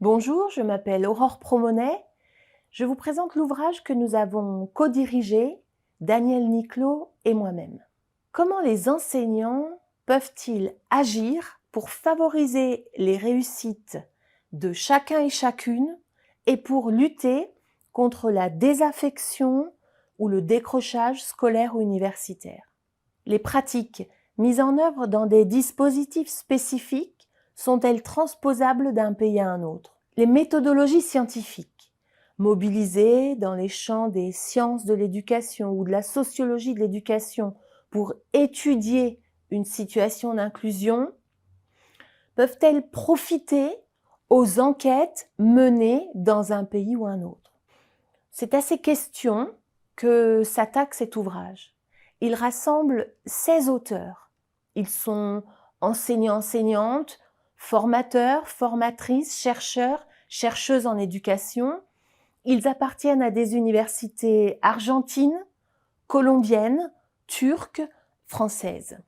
Bonjour, je m'appelle Aurore Promonet. Je vous présente l'ouvrage que nous avons co-dirigé, Daniel Niclot et moi-même. Comment les enseignants peuvent-ils agir pour favoriser les réussites de chacun et chacune et pour lutter contre la désaffection ou le décrochage scolaire ou universitaire? Les pratiques mises en œuvre dans des dispositifs spécifiques sont-elles transposables d'un pays à un autre? Les méthodologies scientifiques, mobilisées dans les champs des sciences de l'éducation ou de la sociologie de l'éducation pour étudier une situation d'inclusion, peuvent-elles profiter aux enquêtes menées dans un pays ou un autre? C'est à ces questions que s'attaque cet ouvrage. Il rassemble 16 auteurs. Ils sont enseignants-enseignantes, formateurs, formatrices, chercheurs, chercheuses en éducation. Ils appartiennent à des universités argentines, colombiennes, turques, françaises.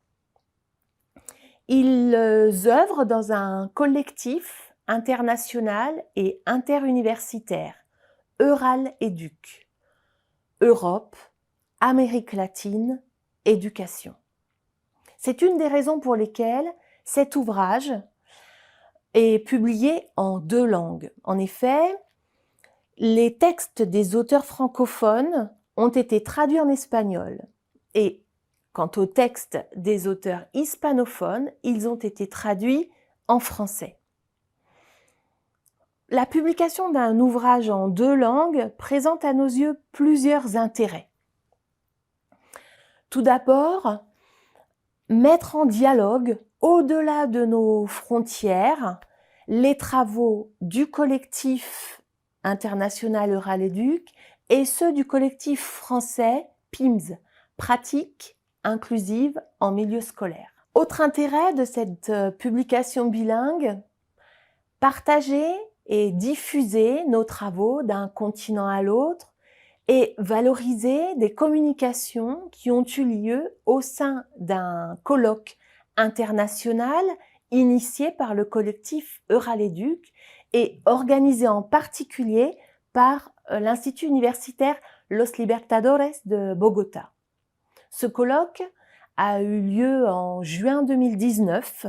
Ils œuvrent dans un collectif international et interuniversitaire, Euraléduc, Europe, Amérique latine, éducation. C'est une des raisons pour lesquelles cet ouvrage est publié en 2 langues. En effet, les textes des auteurs francophones ont été traduits en espagnol et quant aux textes des auteurs hispanophones, ils ont été traduits en français. La publication d'un ouvrage en 2 langues présente à nos yeux plusieurs intérêts. Tout d'abord, mettre en dialogue, au-delà de nos frontières, les travaux du collectif international Euraléduc et ceux du collectif français PIMS, Pratique inclusive en milieu scolaire. Autre intérêt de cette publication bilingue, partager et diffuser nos travaux d'un continent à l'autre et valoriser des communications qui ont eu lieu au sein d'un colloque international initié par le collectif Euraléduc et organisé en particulier par l'Institut universitaire Los Libertadores de Bogota. Ce colloque a eu lieu en juin 2019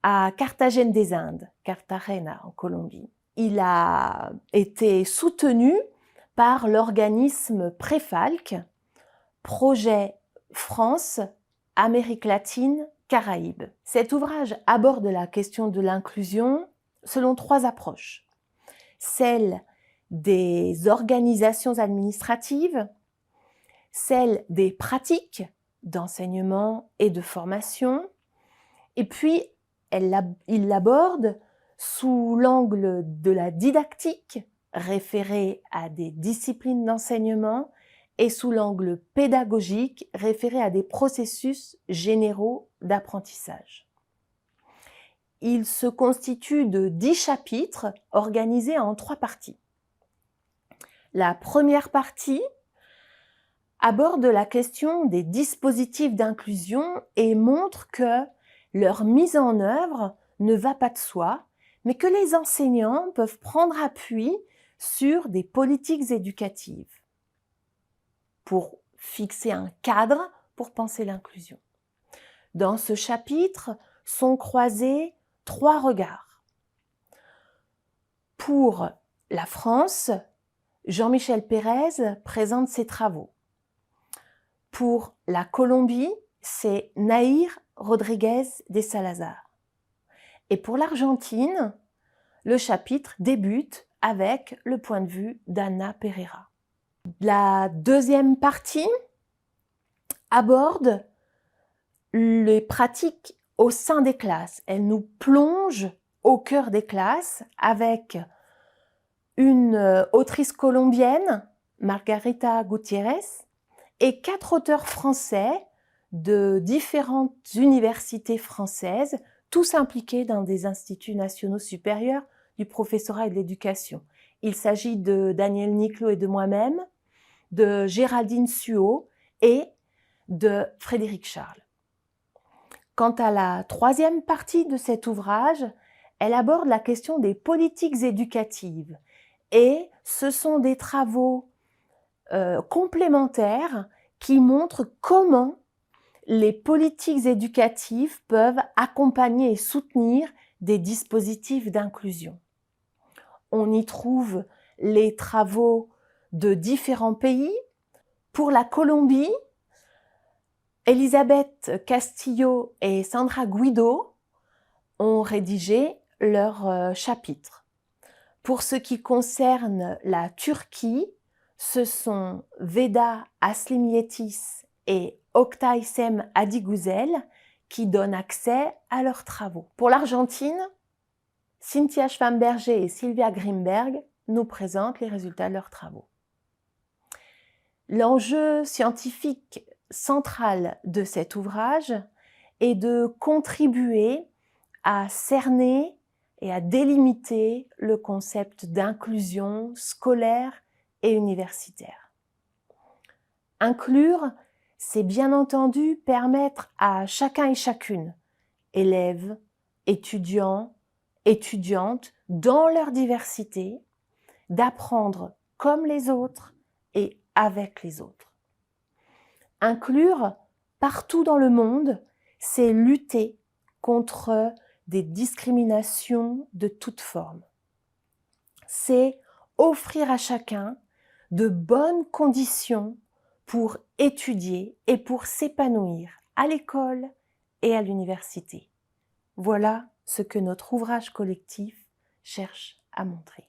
à Carthagène des Indes, Cartagena en Colombie. Il a été soutenu par l'organisme Préfalc, Projet France, Amérique latine, Caraïbes. Cet ouvrage aborde la question de l'inclusion selon 3 approches. Celle des organisations administratives, celle des pratiques d'enseignement et de formation, et puis il l'aborde sous l'angle de la didactique, référée à des disciplines d'enseignement, et sous l'angle pédagogique, référé à des processus généraux d'apprentissage. Il se constitue de 10 chapitres organisés en 3 parties. La première partie aborde la question des dispositifs d'inclusion et montre que leur mise en œuvre ne va pas de soi, mais que les enseignants peuvent prendre appui sur des politiques éducatives pour fixer un cadre pour penser l'inclusion. Dans ce chapitre sont croisés 3 regards. Pour la France, Jean-Michel Pérez présente ses travaux. Pour la Colombie, c'est Nair Rodríguez de Salazar. Et pour l'Argentine, le chapitre débute avec le point de vue d'Anna Pereira. La deuxième partie aborde les pratiques au sein des classes. Elle nous plonge au cœur des classes avec une autrice colombienne, Margarita Gutiérrez, et 4 auteurs français de différentes universités françaises, tous impliqués dans des instituts nationaux supérieurs du professorat et de l'éducation. Il s'agit de Daniel Niclot et de moi-même, de Géraldine Suot et de Frédéric Charles. Quant à la troisième partie de cet ouvrage, elle aborde la question des politiques éducatives et ce sont des travaux complémentaires qui montrent comment les politiques éducatives peuvent accompagner et soutenir des dispositifs d'inclusion. On y trouve les travaux de différents pays. Pour la Colombie, Elisabeth Castillo et Sandra Guido ont rédigé leur chapitre. Pour ce qui concerne la Turquie, ce sont Veda Aslimyetis et Oktay Sem Adigüzel qui donnent accès à leurs travaux. Pour l'Argentine, Cynthia Schwamberger et Sylvia Grimberg nous présentent les résultats de leurs travaux. L'enjeu scientifique central de cet ouvrage est de contribuer à cerner et à délimiter le concept d'inclusion scolaire et universitaire. Inclure, c'est bien entendu permettre à chacun et chacune, élèves, étudiants, étudiantes, dans leur diversité, d'apprendre comme les autres et avec les autres. Inclure, partout dans le monde, c'est lutter contre des discriminations de toutes formes. C'est offrir à chacun de bonnes conditions pour étudier et pour s'épanouir à l'école et à l'université. Voilà ce que notre ouvrage collectif cherche à montrer.